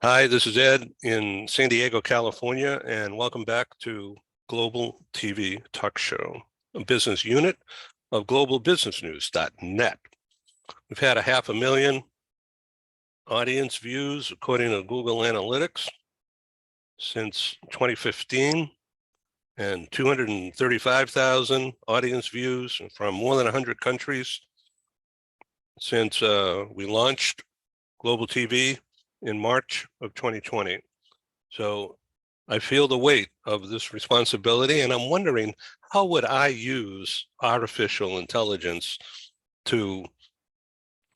Hi, this is Ed in San Diego, California, and welcome back to Global TV Talk Show, a business unit of globalbusinessnews.net. We've had 500,000 audience views according to Google Analytics since 2015 and 235,000 audience views from more than 100 countries since we launched Global TV in March of 2020. So I feel the weight of this responsibility, and I'm wondering, how would I use artificial intelligence to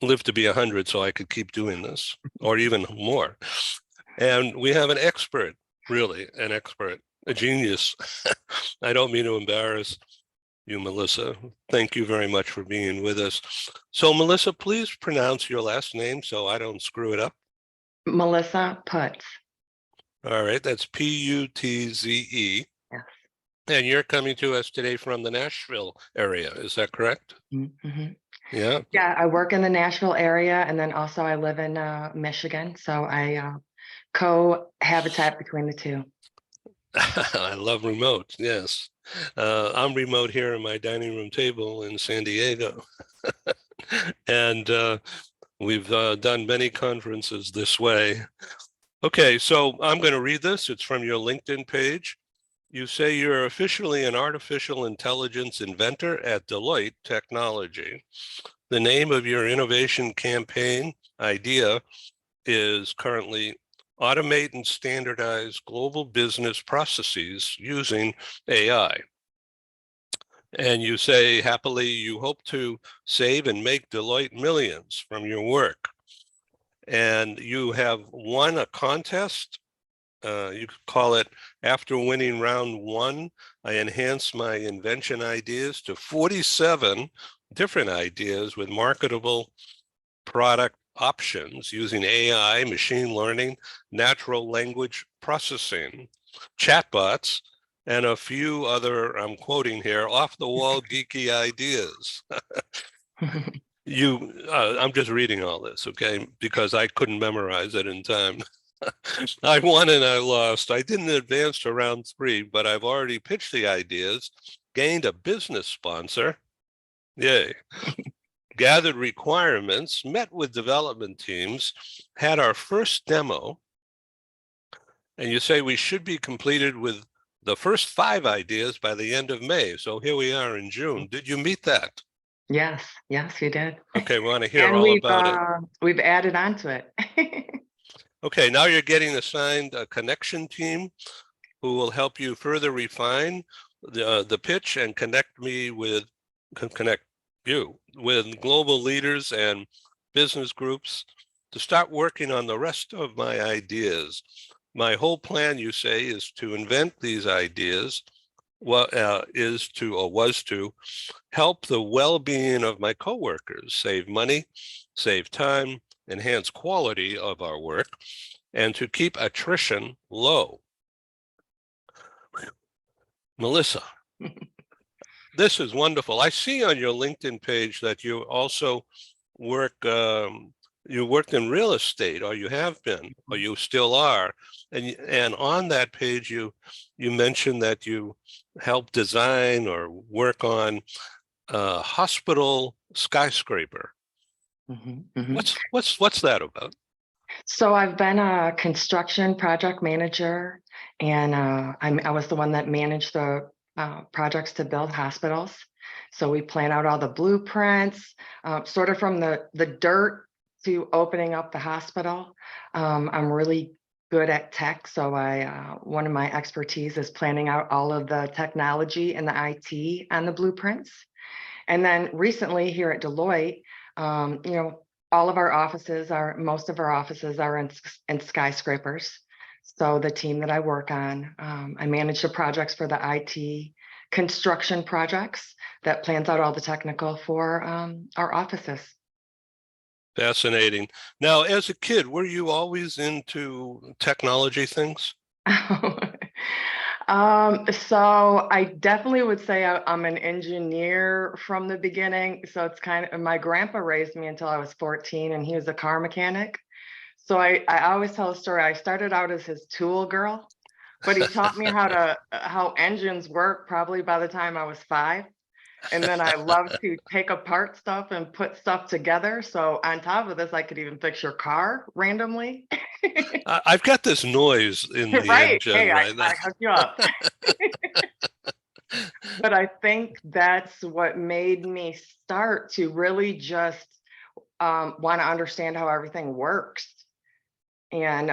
live to be 100 so I could keep doing this, or even more? And we have an expert, really an expert, a genius. I don't mean to embarrass you, Melissa. Thank you very much for being with us. So Melissa, please pronounce your last name so I don't screw it up. Melissa Putze. All right, that's Putze. Yes. And you're coming to us today from the Nashville area, is that correct? Mm-hmm. Yeah. Yeah, I work in the Nashville area, and then also I live in Michigan, so I cohabitat between the two. I love remote, yes. I'm remote here in my dining room table in San Diego. And we've done many conferences this way. Okay, so I'm going to read this. It's from your LinkedIn page. You say you're officially an artificial intelligence inventor at Deloitte Technology. The name of your innovation campaign idea is currently automate and standardize global business processes using AI. And you say happily you hope to save and make Deloitte millions from your work. And you have won a contest. You could call it, after winning round one, I enhanced my invention ideas to 47 different ideas with marketable product options using AI, machine learning, natural language processing, chatbots, and a few other, I'm quoting here, off-the-wall geeky ideas. I'm just reading all this, okay, because I couldn't memorize it in time. I won and I lost. I didn't advance to round 3, but I've already pitched the ideas, gained a business sponsor, yay, gathered requirements, met with development teams, had our first demo, and you say we should be completed with the first 5 ideas by the end of May. So here we are in June. Did you meet that? Yes, you did. Okay, we want to hear And all about it. We've added on to it. Okay, now you're getting assigned a connection team who will help you further refine the pitch and connect you with global leaders and business groups to start working on the rest of my ideas. My whole plan, you say, is to invent these ideas, was to help the well-being of my coworkers, save money, save time, enhance quality of our work, and to keep attrition low. Melissa, this is wonderful. I see on your LinkedIn page that you also work, you worked in real estate, or you have been, or you still are. And on that page, you mentioned that you help design or work on a hospital skyscraper. What's that about? So I've been a construction project manager, and I was the one that managed the projects to build hospitals. So we plan out all the blueprints, sort of from the dirt to opening up the hospital. I'm really good at tech, so one of my expertise is planning out all of the technology and the IT on the blueprints. And then recently here at Deloitte, all of our offices most of our offices are in skyscrapers. So the team that I work on, I manage the projects for the IT construction projects that plans out all the technical for our offices. Fascinating. Now, as a kid, were you always into technology things? So I definitely would say I'm an engineer from the beginning. So it's kind of, my grandpa raised me until I was 14, and he was a car mechanic. So I always tell a story. I started out as his tool girl, but he taught me how engines work probably by the time I was 5. And then I love to take apart stuff and put stuff together. So on top of this, I could even fix your car randomly. I've got this noise in the Right. engine Hey, right now. I hooked you up. But I think that's what made me start to really just want to understand how everything works. And,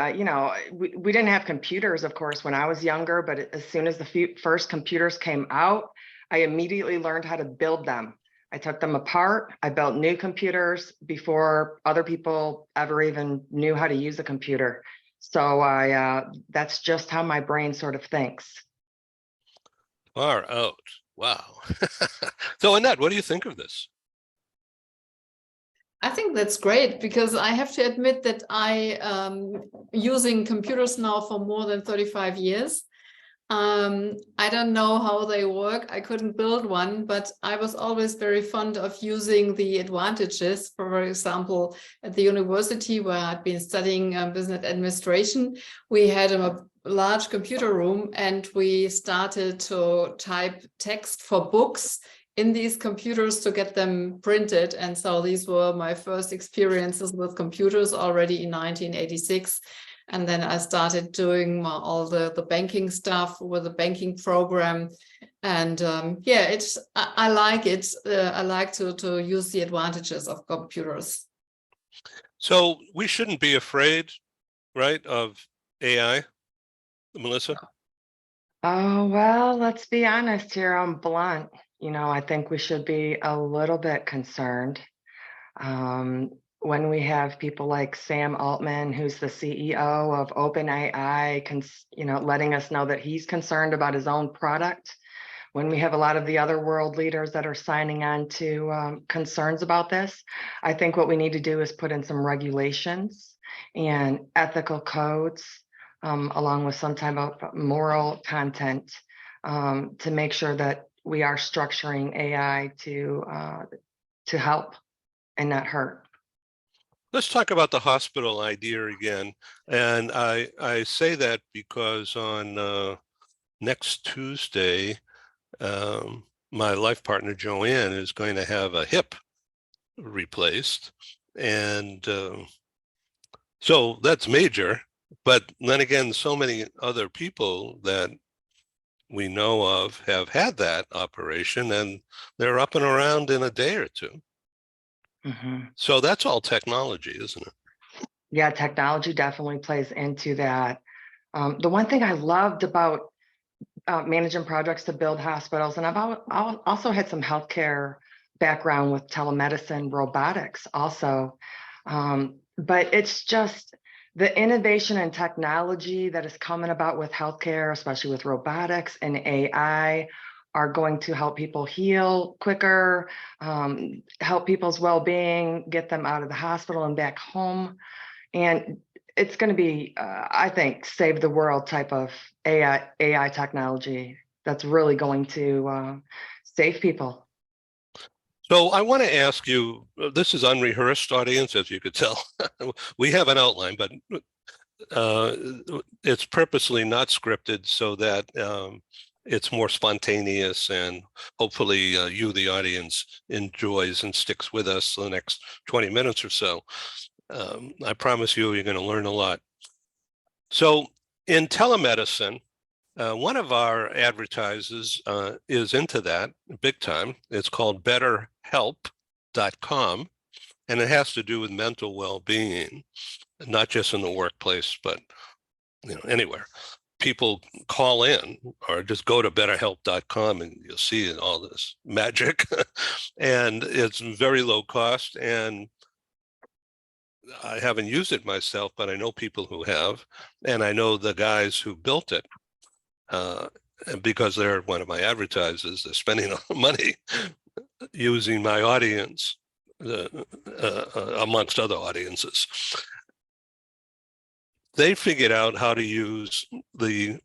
we didn't have computers, of course, when I was younger, but as soon as the first computers came out, I immediately learned how to build them. I took them apart. I built new computers before other people ever even knew how to use a computer. So that's just how my brain sort of thinks. Far out. Wow. So Annette, what do you think of this? I think that's great because I have to admit that I using computers now for more than 35 years. I don't know how they work. I couldn't build one, but I was always very fond of using the advantages. For example, at the university where I'd been studying business administration, we had a large computer room and we started to type text for books in these computers to get them printed. And so these were my first experiences with computers already in 1986. And then I started doing all the banking stuff with the banking program. And yeah, I like it. I like to use the advantages of computers. So we shouldn't be afraid, right, of AI, Melissa? Oh, well, let's be honest here. I'm blunt. I think we should be a little bit concerned. Um, when we have people like Sam Altman, who's the CEO of OpenAI, letting us know that he's concerned about his own product, when we have a lot of the other world leaders that are signing on to concerns about this, I think what we need to do is put in some regulations and ethical codes, along with some type of moral content, to make sure that we are structuring AI to help and not hurt. Let's talk about the hospital idea again. And I say that because on next Tuesday, my life partner, Joanne, is going to have a hip replaced. And so that's major. But then again, so many other people that we know of have had that operation and they're up and around in a day or two. Mm-hmm. So that's all technology, isn't it? Yeah, technology definitely plays into that. The one thing I loved about managing projects to build hospitals, and I've also had some healthcare background with telemedicine, robotics also, but it's just the innovation and technology that is coming about with healthcare, especially with robotics and AI, are going to help people heal quicker, help people's well-being, get them out of the hospital and back home. And it's going to be, I think, save the world type of AI technology that's really going to save people. So I want to ask you, this is unrehearsed audience, as you could tell. We have an outline, but it's purposely not scripted so that it's more spontaneous and hopefully you, the audience, enjoys and sticks with us the next 20 minutes or so. I promise you, you're going to learn a lot. So in telemedicine, one of our advertisers is into that big time. It's called betterhelp.com, and it has to do with mental well-being, not just in the workplace, but anywhere. People call in or just go to betterhelp.com and you'll see all this magic. And it's very low cost, and I haven't used it myself, but I know people who have, and I know the guys who built it. Because they're one of my advertisers, they're spending a lot of money using my audience amongst other audiences. They figured out how to use the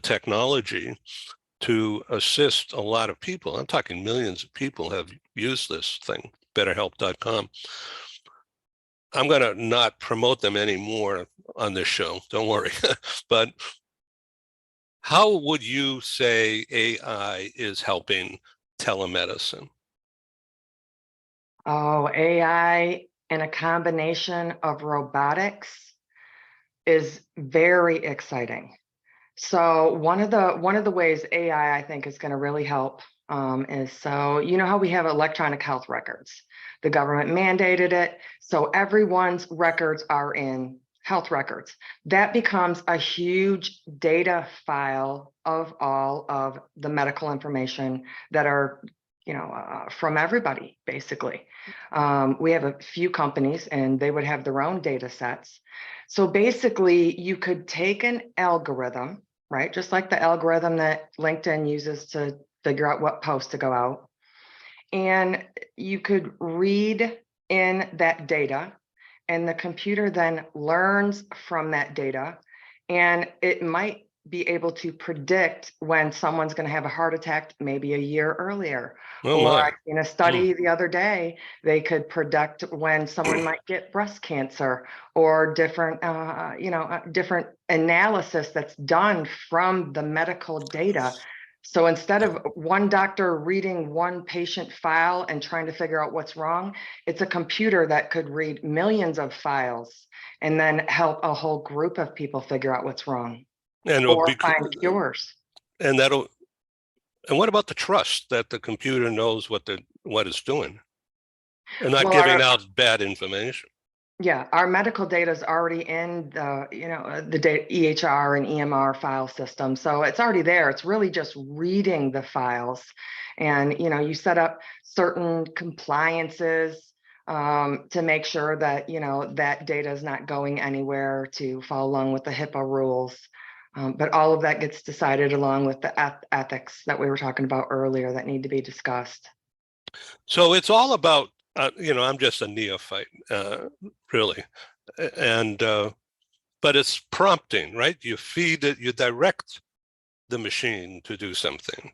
technology to assist a lot of people. I'm talking millions of people have used this thing, betterhelp.com. I'm going to not promote them anymore on this show. Don't worry. But how would you say AI is helping telemedicine? Oh, AI and a combination of robotics is very exciting. So one of the ways AI I think is going to really help is, so you know how we have electronic health records. The government mandated it, so everyone's records are in health records. That becomes a huge data file of all of the medical information that are, from everybody, basically. We have a few companies and they would have their own data sets. So basically, you could take an algorithm, right? Just like the algorithm that LinkedIn uses to figure out what posts to go out. And you could read in that data, and the computer then learns from that data, and it might be able to predict when someone's going to have a heart attack maybe a year earlier. Oh Or my. in a study the other day, they could predict when someone might get breast cancer, or different, different analysis that's done from the medical data. So instead of one doctor reading one patient file and trying to figure out what's wrong, it's a computer that could read millions of files and then help a whole group of people figure out what's wrong And it'll or be, find cures. and that'll, and what about the trust that the computer knows what it's doing and not Well, giving out bad information? our medical data is already in the, the data, EHR and EMR file system. So it's already there. It's really just reading the files. And, you set up certain compliances to make sure that, that data is not going anywhere, to follow along with the HIPAA rules. But all of that gets decided along with the ethics that we were talking about earlier that need to be discussed. So it's all about, I'm just a neophyte, really. And, but it's prompting, right? You feed it, you direct the machine to do something.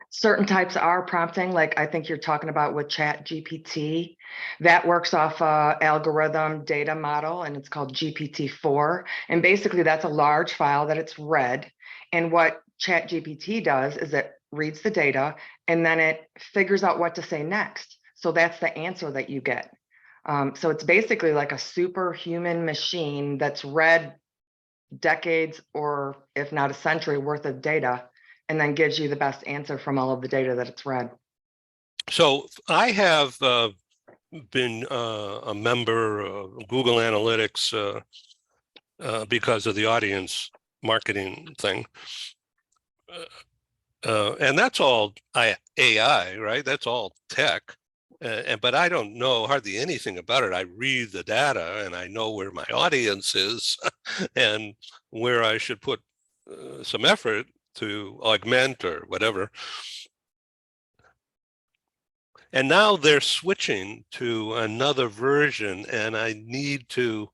Certain types are prompting, like I think you're talking about with Chat GPT. That works off a algorithm data model, and it's called GPT-4. And basically that's a large file that it's read. And what Chat GPT does is it reads the data and then it figures out what to say next. So that's the answer that you get. So it's basically like a superhuman machine that's read decades, or if not a century worth of data, and then gives you the best answer from all of the data that it's read. So I have been a member of Google Analytics because of the audience marketing thing. And that's all AI, right? That's all tech. But I don't know hardly anything about it. I read the data and I know where my audience is and where I should put some effort to augment or whatever. And now they're switching to another version, and I need to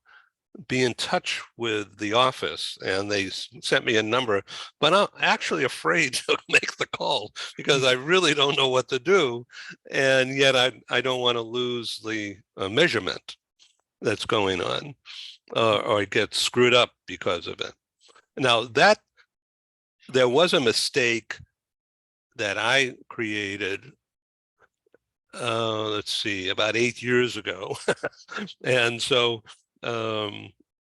be in touch with the office, and they sent me a number, but I'm actually afraid to make the call because I really don't know what to do. And yet I don't want to lose the measurement that's going on or get screwed up because of it. Now that there was a mistake that I created, let's see, about 8 years ago. And so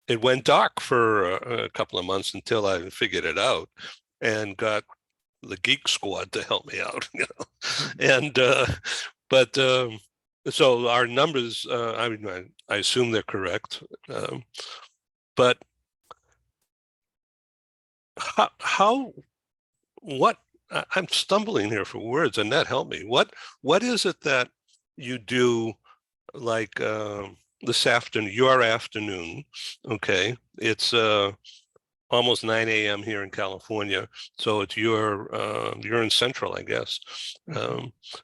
it went dark for a couple of months until I figured it out and got the Geek Squad to help me out. And but so our numbers, I mean, I assume they're correct, but what? I'm stumbling here for words. Annette, help me. What is it that you do, like this afternoon, your afternoon? Okay, it's almost 9 a.m. here in California, so it's you're in Central, I guess.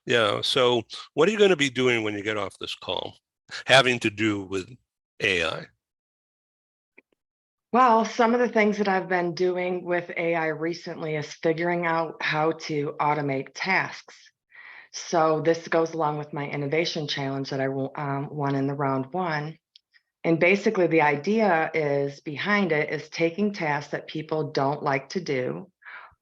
Yeah. So, what are you going to be doing when you get off this call, having to do with AI? Well, some of the things that I've been doing with AI recently is figuring out how to automate tasks. So this goes along with my innovation challenge that I won in the round one. And basically the idea is behind it is taking tasks that people don't like to do,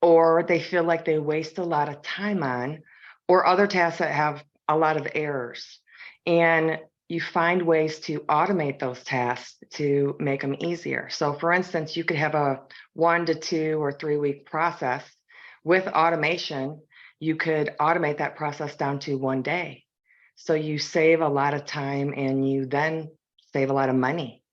or they feel like they waste a lot of time on, or other tasks that have a lot of errors. And you find ways to automate those tasks to make them easier. So for instance, you could have a 1 to 2 or 3 week process. With automation, you could automate that process down to 1 day. So you save a lot of time and you then save a lot of money,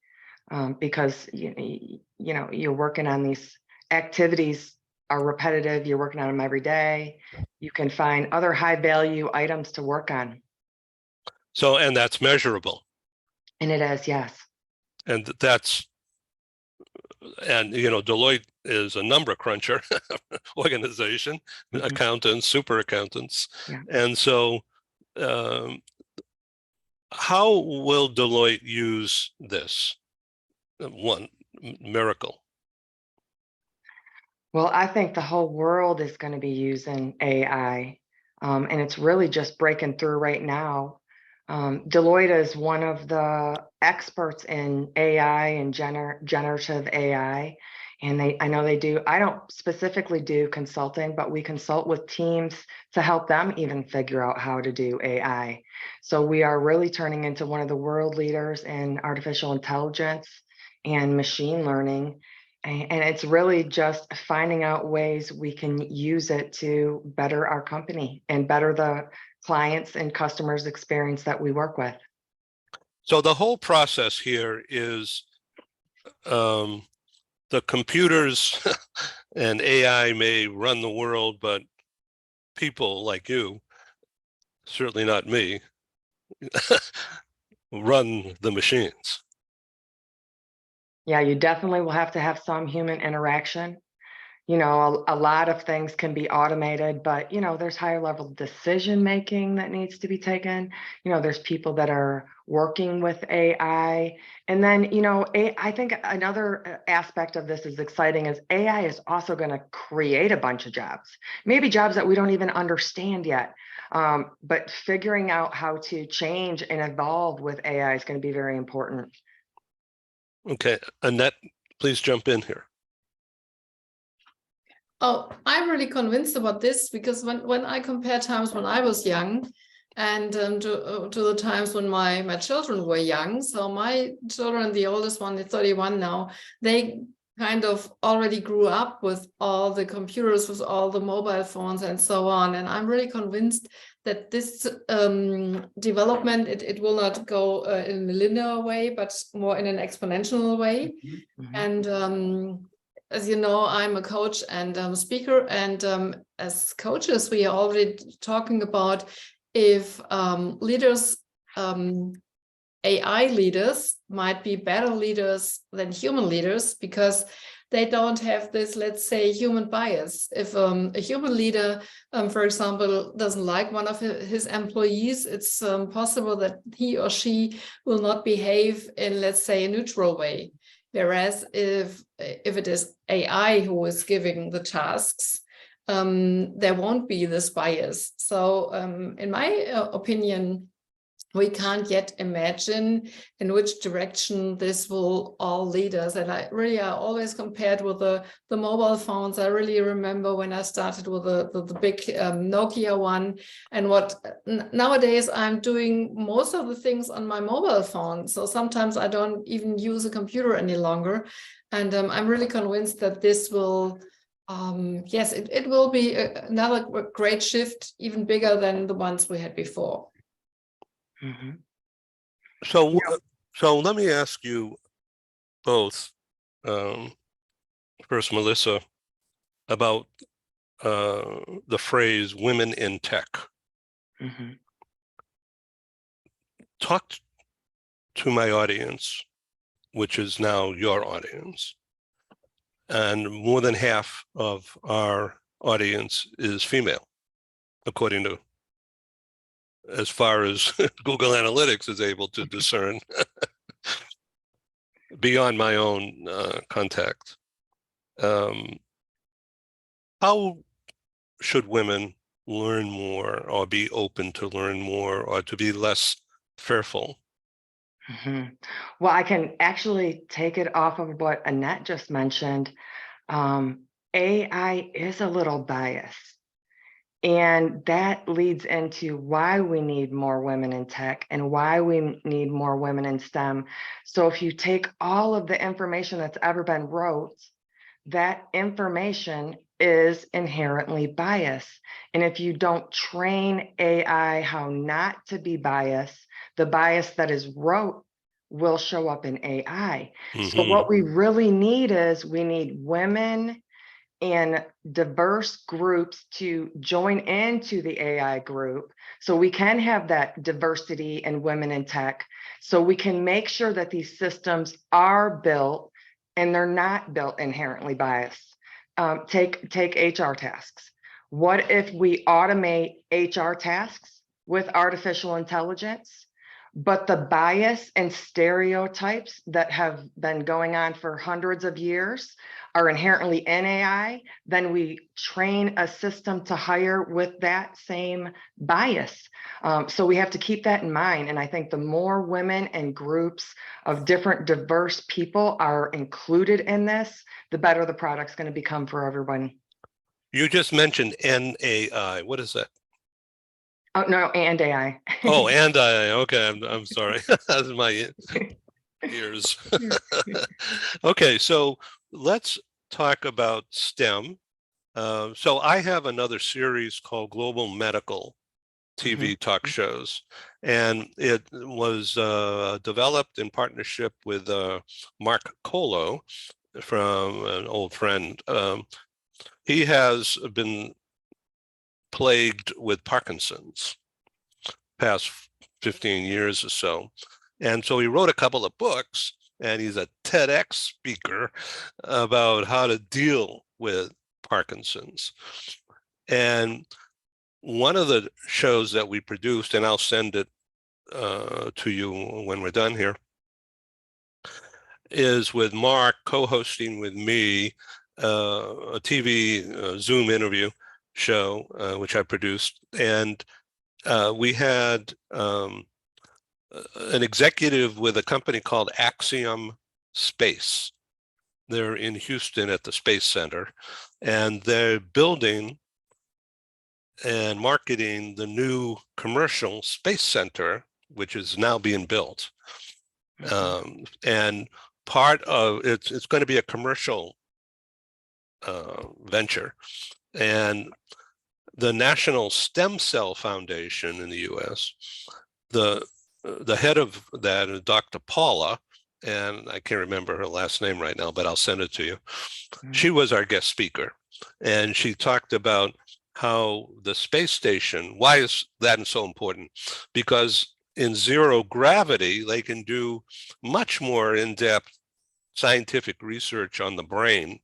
because you're working on these activities are repetitive. You're working on them every day. You can find other high value items to work on. So, and that's measurable. And it is, yes. And Deloitte is a number cruncher organization, accountants, super accountants. Yeah. And so how will Deloitte use this? One miracle. Well, I think the whole world is going to be using AI, and it's really just breaking through right now. Deloitte is one of the experts in AI and generative AI. And I know they do, I don't specifically do consulting, but we consult with teams to help them even figure out how to do AI. So we are really turning into one of the world leaders in artificial intelligence and machine learning. And it's really just finding out ways we can use it to better our company and better the clients and customers experience that we work with. So the whole process here is the computers and AI may run the world, but people like you, certainly not me, run the machines. Yeah, you definitely will have to have some human interaction. A lot of things can be automated, but there's higher level decision making that needs to be taken. There's people that are working with AI. And then, I think another aspect of this is exciting is AI is also going to create a bunch of jobs, maybe jobs that we don't even understand yet. But figuring out how to change and evolve with AI is going to be very important. Okay, Annette, please jump in here. Oh, I'm really convinced about this because when I compare times when I was young and to the times when my children were young, so my children, the oldest one is 31 now, they kind of already grew up with all the computers, with all the mobile phones and so on. And I'm really convinced that this development, it will not go in a linear way, but more in an exponential way. Mm-hmm. And as you know, I'm a coach and speaker, and as coaches, we are already talking about if leaders, AI leaders might be better leaders than human leaders because they don't have this, let's say, human bias. If a human leader, for example, doesn't like one of his employees, it's possible that he or she will not behave in, let's say, a neutral way. Whereas if it is AI who is giving the tasks, there won't be this bias. So in my opinion, we can't yet imagine in which direction this will all lead us. And I always compared with the mobile phones. I really remember when I started with the big Nokia one, and what nowadays I'm doing most of the things on my mobile phone. So sometimes I don't even use a computer any longer. And I'm really convinced that this will, yes, it will be another great shift, even bigger than the ones we had before. Mm-hmm. So let me ask you both, first Melissa, about the phrase women in tech. Mm-hmm. Talk to my audience, which is now your audience, and more than half of our audience is female, according to as far as Google Analytics is able to discern beyond my own contact. How should women learn more or be open to learn more or to be less fearful? Well, I can actually take it off of what Annette just mentioned. AI is a little biased. And that leads into why we need more women in tech and why we need more women in STEM. So if you take all of the information that's ever been wrote, that information is inherently biased. And if you don't train AI how not to be biased, the bias that is wrote will show up in AI. So what we really need is we need women and diverse groups to join into the AI group so we can have that diversity in women in tech, so we can make sure that these systems are built and they're not built inherently biased. Take HR tasks. What if we automate HR tasks with artificial intelligence, but the bias and stereotypes that have been going on for hundreds of years are inherently in AI, then we train a system to hire with that same bias. So we have to keep that in mind. And I think the more women and groups of different diverse people are included in this, the better the product's going to become for everyone. You just mentioned NAI. What is that? Oh, no, and AI. Oh, and I. Okay, I'm sorry. That's my ears. Okay, so let's talk about STEM. So I have another series called Global Medical TV talk shows, and it was developed in partnership with Mark Koln from an old friend. He has been plagued with Parkinson's past 15 years or so. And so he wrote a couple of books, and he's a TEDx speaker about how to deal with Parkinson's. And one of the shows that we produced, and I'll send it to you when we're done here, is with Mark co-hosting with me a TV Zoom interview show, which I produced. And we had an executive with a company called Axiom Space. They're in Houston at the Space Center, and they're building and marketing the new commercial space center, which is now being built. And part of it's going to be a commercial venture. And the National Stem Cell Foundation in the US, the head of that is Dr. Paula, and I can't remember her last name right now, but I'll send it to you. She was our guest speaker, and she talked about how the space station, why is that so important? Because in zero gravity, they can do much more in-depth scientific research on the brain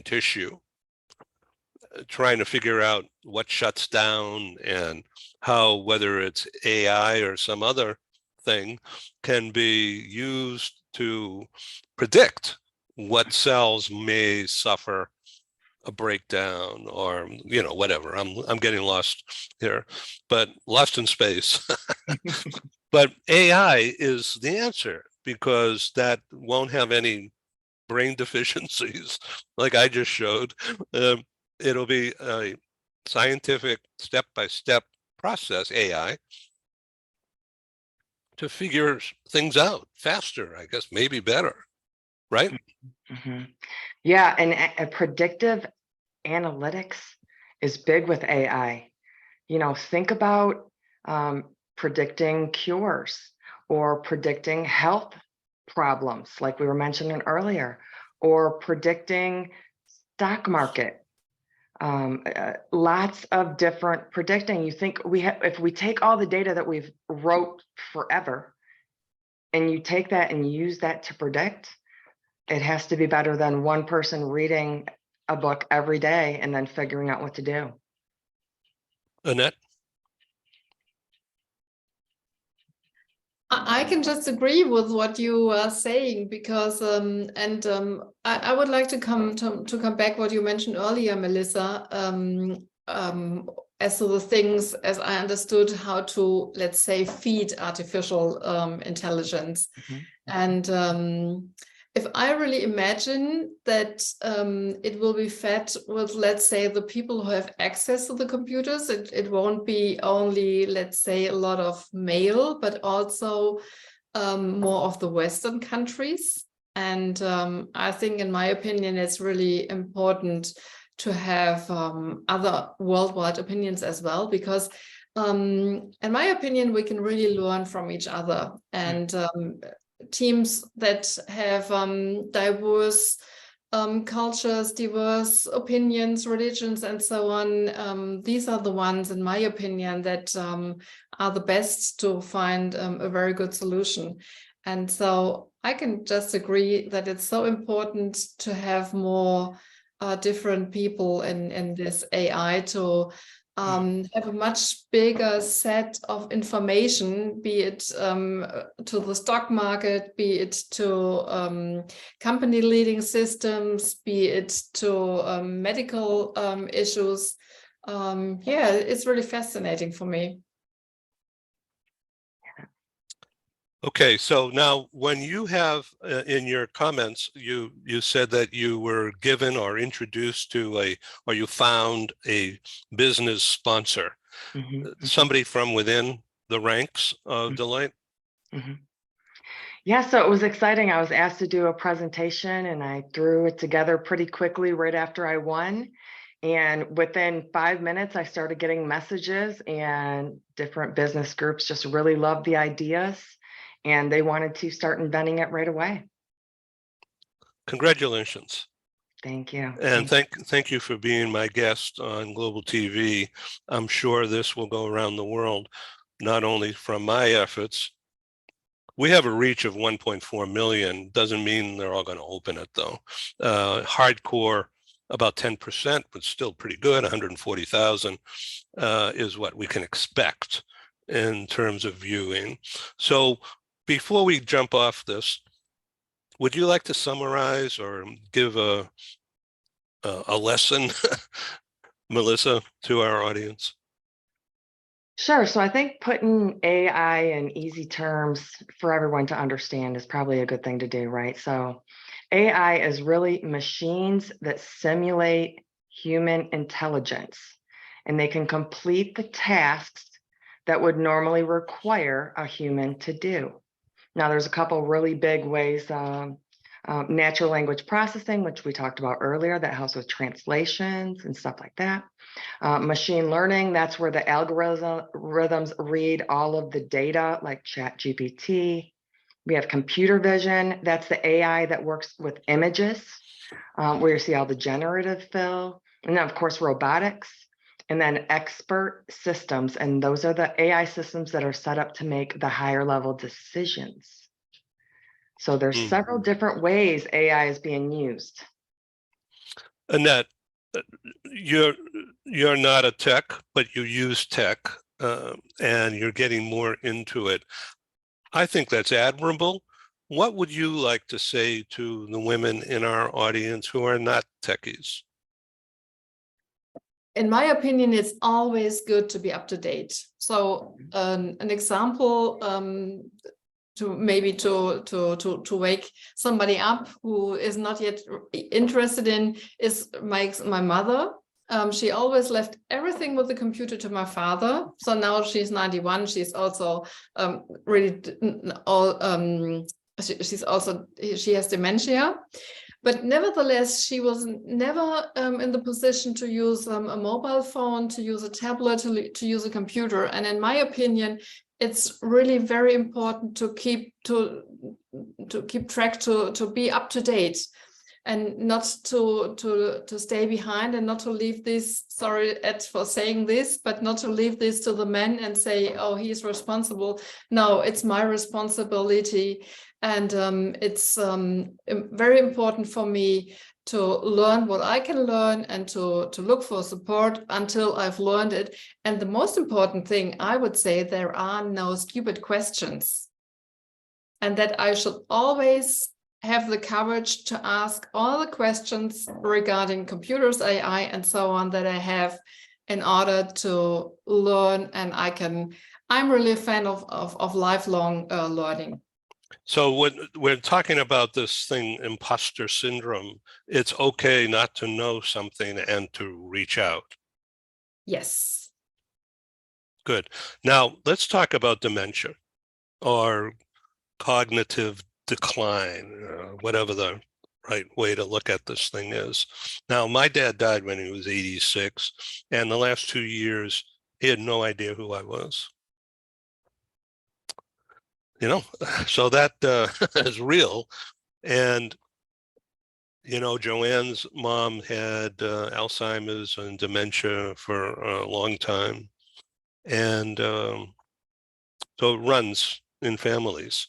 tissue, trying to figure out what shuts down and how, whether it's AI or some other thing, can be used to predict what cells may suffer a breakdown or, you know, whatever. I'm getting lost here, but lost in space. But AI is the answer, because that won't have any brain deficiencies like I just showed. It'll be a scientific step-by-step process, AI, to figure things out faster, I guess, maybe better, right? Yeah, and predictive analytics is big with AI. You know, think about predicting cures or predicting health problems, like we were mentioning earlier, or predicting stock market. Lots of different predicting. You think if we take all the data that we've wrote forever and you take that and use that to predict, it has to be better than one person reading a book every day and then figuring out what to do. Annette? I can just agree with what you are saying, because I would like to come back what you mentioned earlier, Melissa, as to the things, as I understood, how to, let's say, feed artificial intelligence. Mhm. And if I really imagine that it will be fed with, let's say, the people who have access to the computers, it won't be only, let's say, a lot of male, but also more of the Western countries. And I think, in my opinion, it's really important to have other worldwide opinions as well, because in my opinion, we can really learn from each other. And teams that have diverse cultures, diverse opinions, religions, and so on, these are the ones, in my opinion, that are the best to find a very good solution. And so I can just agree that it's so important to have more different people in this AI to have a much bigger set of information, be it to the stock market, be it to company leading systems, be it to medical issues. Yeah, it's really fascinating for me. Okay, so now when you have in your comments, you said that you were given or introduced to or you found a business sponsor, somebody from within the ranks of Deloitte. Yeah, so it was exciting. I was asked to do a presentation and I threw it together pretty quickly right after I won. And within 5 minutes, I started getting messages, and different business groups just really loved the ideas and they wanted to start inventing it right away. Congratulations. Thank you. And thank you for being my guest on Global TV. I'm sure this will go around the world, not only from my efforts. We have a reach of 1.4 million. Doesn't mean they're all going to open it, though. Hardcore, about 10%, but still pretty good. 140,000 is what we can expect in terms of viewing. So before we jump off this, would you like to summarize or give a lesson, Melissa, to our audience? Sure. So I think putting AI in easy terms for everyone to understand is probably a good thing to do, right? So AI is really machines that simulate human intelligence, and they can complete the tasks that would normally require a human to do. Now, there's a couple really big ways. Natural language processing, which we talked about earlier, that helps with translations and stuff like that. Machine learning, that's where the algorithms read all of the data, like ChatGPT. We have computer vision, that's the AI that works with images, where you see all the generative fill. And then, of course, robotics. And then expert systems, and those are the AI systems that are set up to make the higher level decisions. So there's several different ways AI is being used. Annette, you're not a tech, but you use tech, and you're getting more into it. I think that's admirable. What would you like to say to the women in our audience who are not techies? In my opinion, it's always good to be up to date. So an example to wake somebody up who is not yet interested in is my mother. She always left everything with the computer to my father. So now she's 91. She's also she has dementia. But nevertheless, she was never in the position to use a mobile phone, to use a tablet, to use a computer. And in my opinion, it's really very important to keep track, to be up to date, and not to stay behind, and not to leave this. Sorry, Ed, for saying this, but not to leave this to the men and say, "Oh, he's responsible." No, it's my responsibility. And it's very important for me to learn what I can learn and to look for support until I've learned it. And the most important thing, I would say, there are no stupid questions. And that I should always have the courage to ask all the questions regarding computers, AI, and so on that I have. in order to learn, and I'm really a fan of lifelong learning. So when we're talking about this thing, imposter syndrome, it's okay not to know something and to reach out. Yes. Good. Now let's talk about dementia or cognitive decline, whatever the right way to look at this thing is. Now, my dad died when he was 86, and the last 2 years, he had no idea who I was. So that is real. And, Joanne's mom had Alzheimer's and dementia for a long time. And so it runs in families.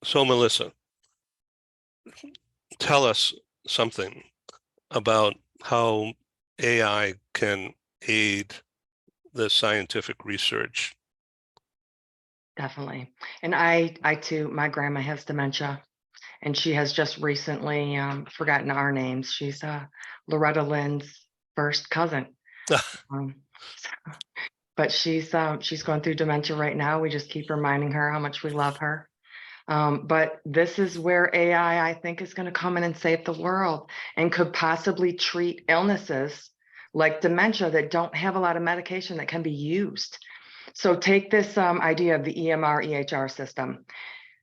So, Melissa, tell us something about how AI can aid the scientific research. Definitely. And I too, my grandma has dementia, and she has just recently forgotten our names. She's Loretta Lynn's first cousin. Um, but she's going through dementia right now. We just keep reminding her how much we love her. But this is where AI, I think, is going to come in and save the world and could possibly treat illnesses like dementia that don't have a lot of medication that can be used. So take this idea of the EMR EHR system.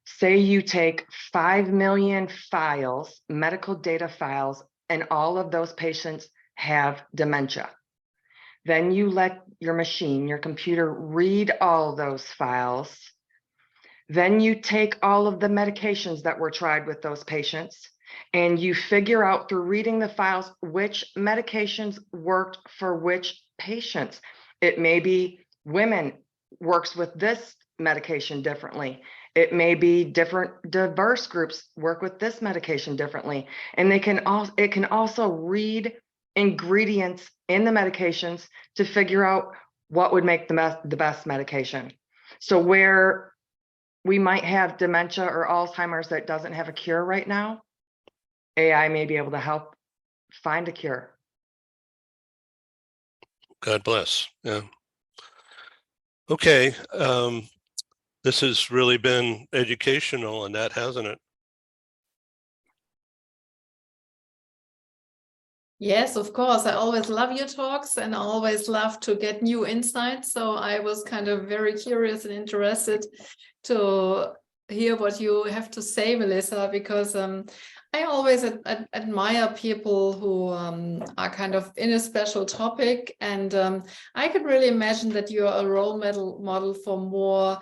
Say you take 5 million files, medical data files, and all of those patients have dementia. Then you let your machine, your computer, read all those files. Then you take all of the medications that were tried with those patients, and you figure out through reading the files which medications worked for which patients. It may be women works with this medication differently. It may be different diverse groups work with this medication differently. And it can also read ingredients in the medications to figure out what would make the best medication. So where we might have dementia or Alzheimer's that doesn't have a cure right now, AI may be able to help find a cure. God bless. Yeah. Okay. This has really been educational, Annette, hasn't it? Yes, of course. I always love your talks and I always love to get new insights. So I was kind of very curious and interested to hear what you have to say, Melissa, because I always admire people who are kind of in a special topic. And I could really imagine that you're a role model for more,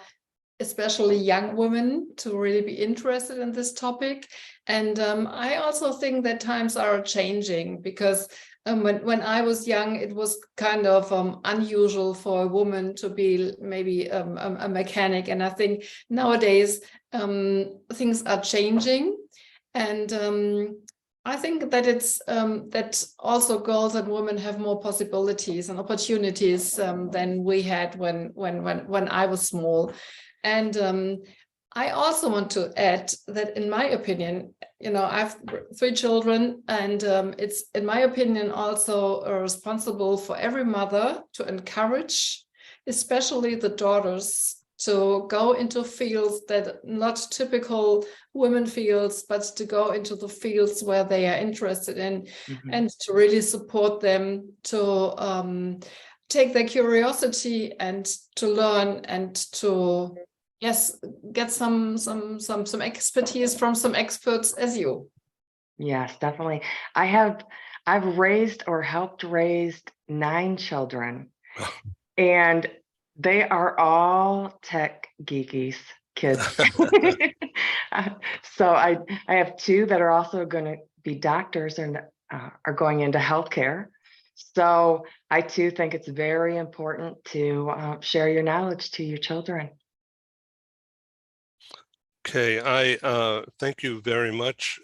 especially young women, to really be interested in this topic. And I also think that times are changing, because when I was young, it was kind of unusual for a woman to be maybe a mechanic. And I think nowadays things are changing. And I think that it's that also girls and women have more possibilities and opportunities than we had when I was small. And I also want to add that, in my opinion, I have 3 children, and it's, in my opinion, also responsible for every mother to encourage, especially the daughters, to go into fields that not typical women fields, but to go into the fields where they are interested in, and to really support them to take their curiosity and to learn and to get some expertise from some experts as you. Yes, definitely. I've raised or helped raise 9 children, and they are all tech geekies kids. So I have 2 that are also going to be doctors and are going into healthcare. So I too think it's very important to share your knowledge to your children. Okay, I thank you very much.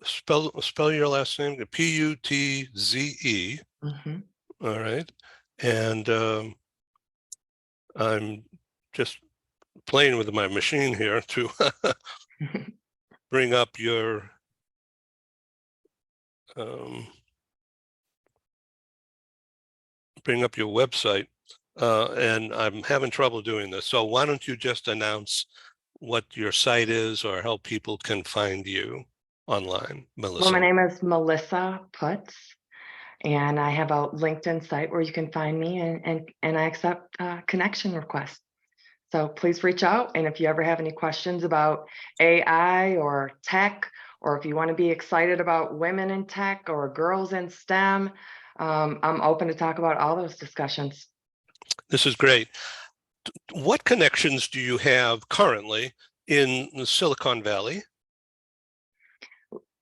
Spell your last name, Putze. All right, and I'm just playing with my machine here to bring up your bring up your website, and I'm having trouble doing this. So why don't you just announce what your site is or how people can find you online, Melissa? Well, my name is Melissa Putze, and I have a LinkedIn site where you can find me, and I accept connection requests. So please reach out. And if you ever have any questions about AI or tech, or if you want to be excited about women in tech or girls in STEM, I'm open to talk about all those discussions. This is great. What connections do you have currently in the Silicon Valley?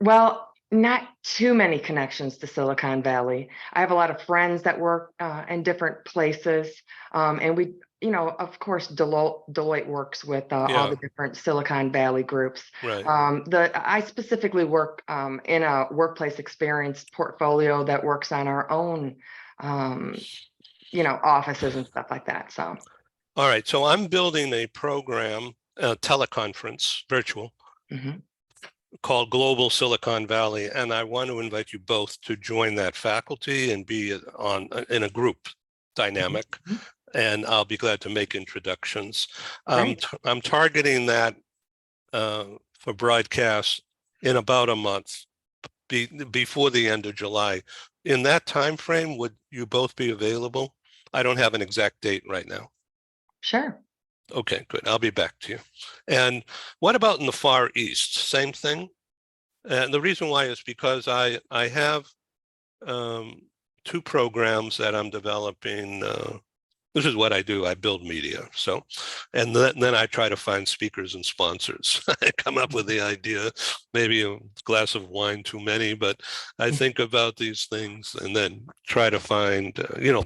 Well, not too many connections to Silicon Valley. I have a lot of friends that work in different places. And we, of course, Deloitte works with all the different Silicon Valley groups. Right. I specifically work in a workplace experience portfolio that works on our own, offices and stuff like that. So. All right. So I'm building a program, a teleconference, virtual, called Global Silicon Valley, and I want to invite you both to join that faculty and be in a group dynamic. And I'll be glad to make introductions. I'm targeting that for broadcast in about a month, before the end of July. In that time frame, would you both be available? I don't have an exact date right now. Sure. Okay, good. I'll be back to you. And what about in the Far East? Same thing? And the reason why is because I have two programs that I'm developing. This is what I do. I build media. So, and then I try to find speakers and sponsors. I come up with the idea, maybe a glass of wine too many, but I think about these things and then try to find,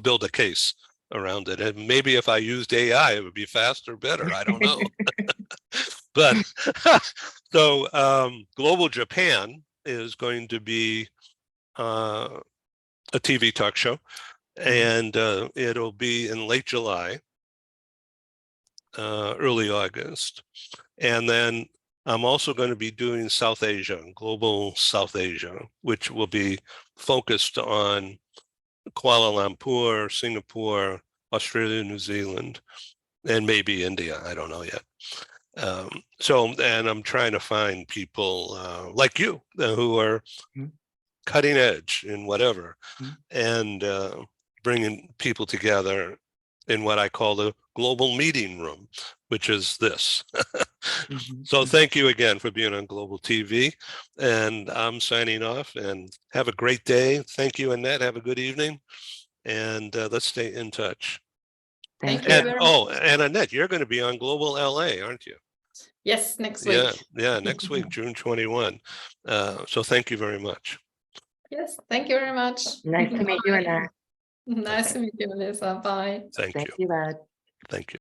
build a case around it. And maybe if I used AI, it would be faster, better. I don't know. But so Global Japan is going to be a TV talk show, and it'll be in late July, early August. And then I'm also going to be doing South Asia, Global South Asia, which will be focused on Kuala Lumpur, Singapore, Australia, New Zealand, and maybe India. I don't know yet. And I'm trying to find people like you who are cutting edge in whatever, and bringing people together in what I call the global meeting room, which is this. So thank you again for being on Global TV, and I'm signing off, and have a great day. Thank you, Annette. Have a good evening, and let's stay in touch. Thank you very much. And Annette, you're going to be on Global LA, aren't you? Yes, next week. Yeah, next week, June 21. So thank you very much. Yes, thank you very much. Nice to meet you, Annette. Nice to meet you, Melissa. Bye. Thank you. Thank you, Ed. Thank you.